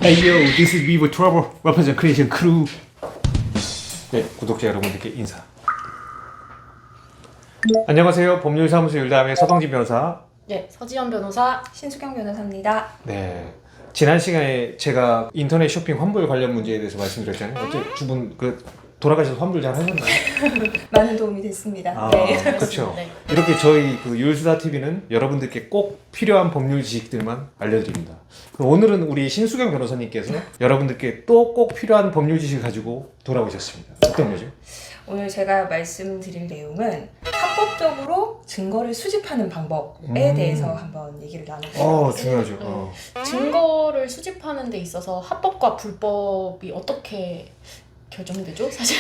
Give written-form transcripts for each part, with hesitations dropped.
Hey yo, this is Vivo Trouble Represent Creation Crew. 네, 구독자 여러분들께 인사. 안녕하세요. 법률사무소 율담의 서동진 변호사. 네, 서지연 변호사. 신수경 변호사입니다. 네, 지난 시간에 제가 인터넷 쇼핑 환불 관련 문제에 대해서 말씀드렸잖아요. 어째 두 분 돌아가셔서 환불 잘 하셨나요? 많은 도움이 됐습니다. 아, 네. 그렇죠. 네. 이렇게 저희 율수다 TV는 여러분들께 꼭 필요한 법률 지식들만 알려드립니다. 그럼 오늘은 우리 신수경 변호사님께서 여러분들께 또 꼭 필요한 법률 지식을 가지고 돌아오셨습니다. 어떤 거죠? 오늘 제가 말씀드릴 내용은 합법적으로 증거를 수집하는 방법에 대해서 한번 얘기를 나눠보겠습니다. 중요하죠. 증거를 수집하는 데 있어서 합법과 불법이 어떻게 결정되죠? 사실.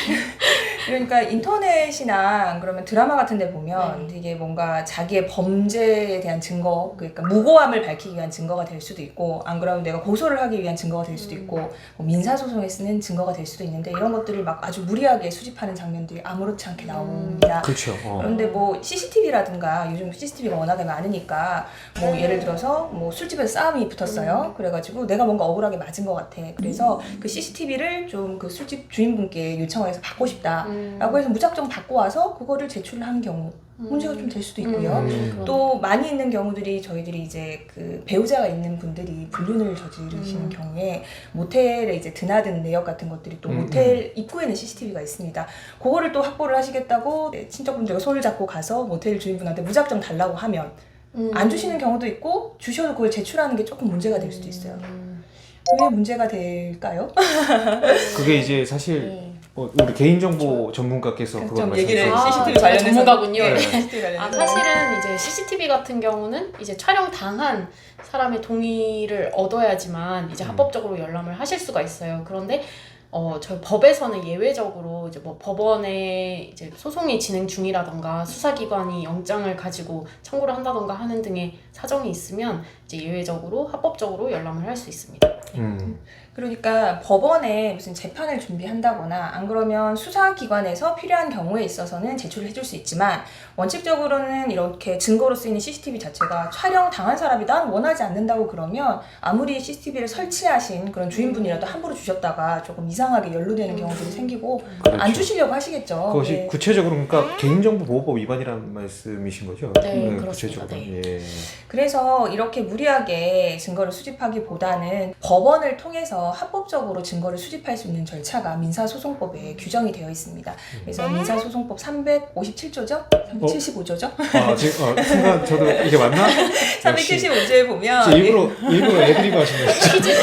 그러니까 인터넷이나 그러면 드라마 같은 데 보면 되게 뭔가 자기의 범죄에 대한 증거, 그러니까 무고함을 밝히기 위한 증거가 될 수도 있고, 안 그러면 내가 고소를 하기 위한 증거가 될 수도 있고, 뭐 민사소송에 쓰는 증거가 될 수도 있는데, 이런 것들을 막 아주 무리하게 수집하는 장면들이 아무렇지 않게 나옵니다. 그렇죠. 그런데 뭐 CCTV라든가 요즘 CCTV가 워낙에 많으니까 뭐 예를 들어서 뭐 술집에서 싸움이 붙었어요. 그래가지고 내가 뭔가 억울하게 맞은 것 같아. 그래서 그 CCTV를 좀 그 술집 주인분께 요청을 해서 받고 싶다라고 해서 무작정 받고 와서 그거를 제출을 하는 경우 문제가 좀 될 수도 있고요. 또 많이 있는 경우들이 저희들이 이제 그 배우자가 있는 분들이 불륜을 저지르시는 경우에 모텔에 이제 드나든 내역 같은 것들이 또 모텔 입구에는 CCTV가 있습니다. 그거를 또 확보를 하시겠다고 친척분들과 손을 잡고 가서 모텔 주인분한테 무작정 달라고 하면 안 주시는 경우도 있고 주셔도 그걸 제출하는 게 조금 문제가 될 수도 있어요. 왜 문제가 될까요? 그게 이제 사실 우리 개인정보 전문가께서 그걸 좀 얘기를 말씀하셨어요. CCTV 관련해서 전문가군요. 네. CCTV 관련해서. 사실은 이제 CCTV 같은 경우는 이제 촬영 당한 사람의 동의를 얻어야지만 이제 합법적으로 열람을 하실 수가 있어요. 그런데 저희 법에서는 예외적으로 이제 뭐 법원에 이제 소송이 진행 중이라던가 수사기관이 영장을 가지고 청구를 한다던가 하는 등의 사정이 있으면 이제 예외적으로 합법적으로 열람을 할 수 있습니다. 그러니까 법원에 무슨 재판을 준비한다거나 안 그러면 수사기관에서 필요한 경우에 있어서는 제출을 해줄 수 있지만 원칙적으로는 이렇게 증거로 쓰이는 CCTV 자체가 촬영 당한 사람이 난 원하지 않는다고 그러면 아무리 CCTV를 설치하신 그런 주인분이라도 함부로 주셨다가 조금 이상하게 연루되는 경우들이 생기고 그렇죠. 안 주시려고 하시겠죠. 그것이 네. 구체적으로 그러니까 개인정보보호법 위반이라는 말씀이신 거죠? 네, 그렇습니다. 구체적으로. 네. 예. 그래서 이렇게 무리하게 증거를 수집하기보다는 법원을 통해서 합법적으로 증거를 수집할 수 있는 절차가 민사소송법에 규정이 되어 있습니다. 그래서 민사소송법 357조죠? 375조죠? 지금 순간 저도 이게 맞나? 375조에 보면 진짜 일부러 애드리브 하신 거예요.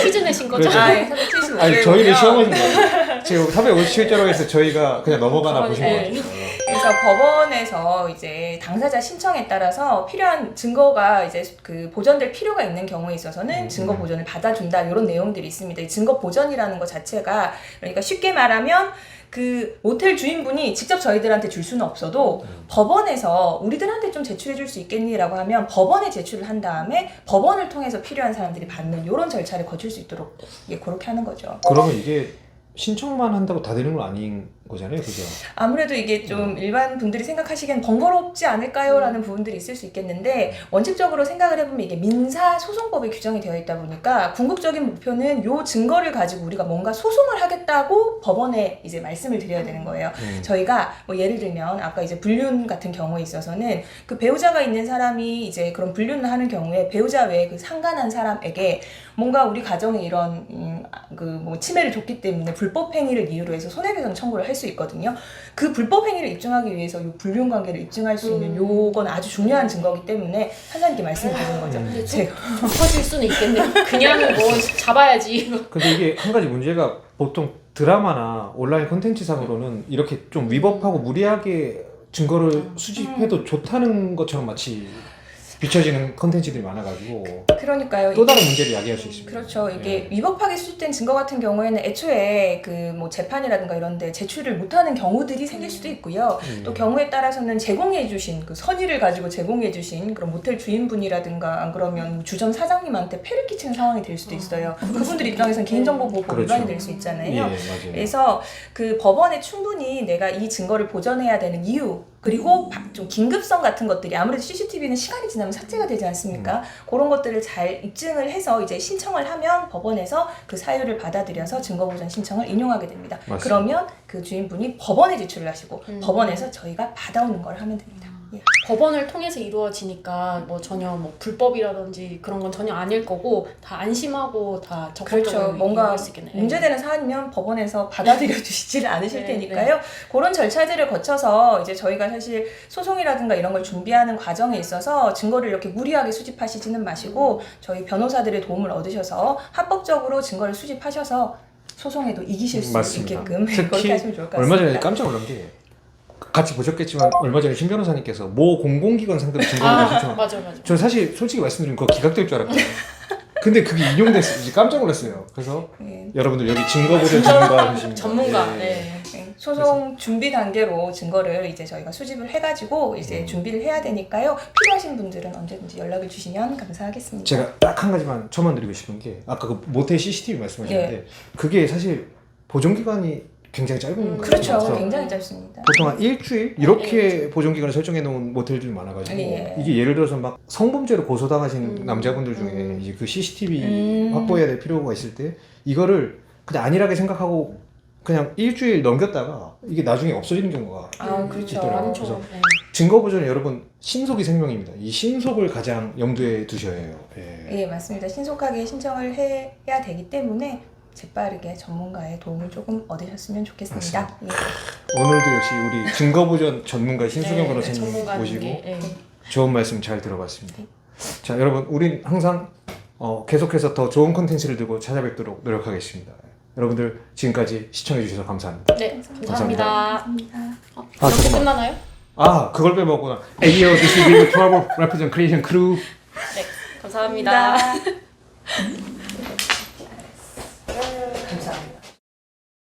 퀴즈 내신 거죠? 그렇죠. 375조에 아니 보면 저희를 시험하신 거예요. 지금 357조라고 해서 저희가 그냥 넘어가나 보신 것 네. 같아요. 그래서 법원에서 이제 당사자 신청에 따라서 필요한 증거가 이제 그 보전될 필요가 있는 경우에 있어서는 증거 보전을 받아준다 이런 내용들이 있습니다. 이 증거 보전이라는 것 자체가 그러니까 쉽게 말하면 그 모텔 주인분이 직접 저희들한테 줄 수는 없어도 법원에서 우리들한테 좀 제출해 줄 수 있겠니라고 하면 법원에 제출을 한 다음에 법원을 통해서 필요한 사람들이 받는 이런 절차를 거칠 수 있도록 그렇게 하는 거죠. 그러면 이게 신청만 한다고 다 되는 건 아닌 거잖아요, 그죠? 아무래도 이게 좀 일반 분들이 생각하시기엔 번거롭지 않을까요? 라는 부분들이 있을 수 있겠는데 원칙적으로 생각을 해보면 이게 민사소송법에 규정이 되어 있다 보니까 궁극적인 목표는 요 증거를 가지고 우리가 뭔가 소송을 하겠다고 법원에 이제 말씀을 드려야 되는 거예요. 저희가 뭐 예를 들면 아까 이제 불륜 같은 경우에 있어서는 그 배우자가 있는 사람이 이제 그런 불륜을 하는 경우에 배우자 외에 그 상간한 사람에게 뭔가 우리 가정에 이런 그 뭐 침해를 줬기 때문에 불법 행위를 이유로 해서 손해배상 청구를 할 수 있거든요. 그 불법 행위를 입증하기 위해서 이 불륜 관계를 입증할 수 있는 요건 아주 중요한 증거이기 때문에 판사님께 말씀드리는 거죠. 근데 제가 덮어질 수는 있겠네요. 그냥 뭐 잡아야지. 근데 이게 한 가지 문제가 보통 드라마나 온라인 콘텐츠상으로는 이렇게 좀 위법하고 무리하게 증거를 수집해도 좋다는 것처럼 마치 비춰지는 콘텐츠들이 많아가지고 그러니까요. 또 다른 문제를 야기할 수 있습니다. 그렇죠. 이게 위법하게 수집된 증거 같은 경우에는 애초에 그 뭐 재판이라든가 이런데 제출을 못하는 경우들이 생길 수도 있고요. 또 경우에 따라서는 제공해주신 그 선의를 가지고 제공해주신 그런 모텔 주인분이라든가 안 그러면 주점 사장님한테 폐를 끼치는 상황이 될 수도 있어요. 그분들 입장에서는 개인정보보호법 그렇죠. 위반이 될 수 있잖아요. 예, 맞아요. 그래서 그 법원에 충분히 내가 이 증거를 보전해야 되는 이유 그리고 좀 긴급성 같은 것들이 아무래도 CCTV는 시간이 지나면 삭제가 되지 않습니까? 그런 것들을 잘 입증을 해서 이제 신청을 하면 법원에서 그 사유를 받아들여서 증거보전 신청을 인용하게 됩니다. 맞습니다. 그러면 그 주인분이 법원에 제출을 하시고 법원에서 저희가 받아오는 걸 하면 됩니다. 예. 법원을 통해서 이루어지니까 뭐 전혀 뭐 불법이라든지 그런 건 전혀 아닐 거고 다 안심하고 다 적극적으로 그렇죠. 뭔가 이용할 수 있겠네요. 문제되는 사안이면 법원에서 받아들여 주시지를 않으실 네, 테니까요. 그런 절차들을 거쳐서 이제 저희가 사실 소송이라든가 이런 걸 준비하는 과정에 있어서 증거를 이렇게 무리하게 수집하시지는 마시고 저희 변호사들의 도움을 얻으셔서 합법적으로 증거를 수집하셔서 소송에도 이기실 수 맞습니다. 있게끔 그렇게 특히 하시면 좋을 것 같습니다. 얼마 전에 깜짝 놀란 게 같이 보셨겠지만 얼마 전에 신 변호사님께서 모 공공기관 상대로 증거를 신청. 맞아. 저 사실 솔직히 말씀드리면 그거 기각될 줄 알았거든요. 근데 그게 인용됐어요. 이제 깜짝 놀랐어요. 그래서 예. 여러분들 여기 증거보전 전문가 계십니다. 전문가. 예. 네. 네, 소송 준비 단계로 증거를 이제 저희가 수집을 해가지고 이제 준비를 해야 되니까요. 필요하신 분들은 언제든지 연락을 주시면 감사하겠습니다. 제가 딱 한 가지만 첨언 드리고 싶은 게 아까 그 모텔 CCTV 말씀하셨는데 그게 사실 보존 기간이 굉장히 짧은 거예요. 그렇죠. 그래서 굉장히 짧습니다. 보통 한 일주일 이렇게 보존 기간을 설정해 놓은 모텔들이 많아가지고 예. 이게 예를 들어서 막 성범죄로 고소당하신 남자분들 중에 이제 그 CCTV 확보해야 될 필요가 있을 때 이거를 그냥 안일하게 생각하고 그냥 일주일 넘겼다가 이게 나중에 없어지는 경우가 그렇죠. 있더라고요. 많죠. 그래서 네. 증거 보존은 여러분 신속이 생명입니다. 이 신속을 가장 염두에 두셔야 해요. 예. 예, 맞습니다. 신속하게 신청을 해야 되기 때문에 재빠르게 전문가의 도움을 조금 얻으셨으면 좋겠습니다. 예. 오늘도 역시 우리 증거 보존 전문가 신수경 네, 변호사님 전문가님께, 모시고 네. 좋은 말씀 잘 들어봤습니다. 자, 여러분, 우린 항상 계속해서 더 좋은 콘텐츠를 들고 찾아뵙도록 노력하겠습니다. 여러분들 지금까지 시청해주셔서 감사합니다. 네, 감사합니다. 감사합니다. 이렇게 잠깐만. 끝나나요? 아, 그걸 빼먹었구나. 에이어 디시비브 트러블 레프전 크리에이션 크루. 네, 감사합니다. 감사합니다.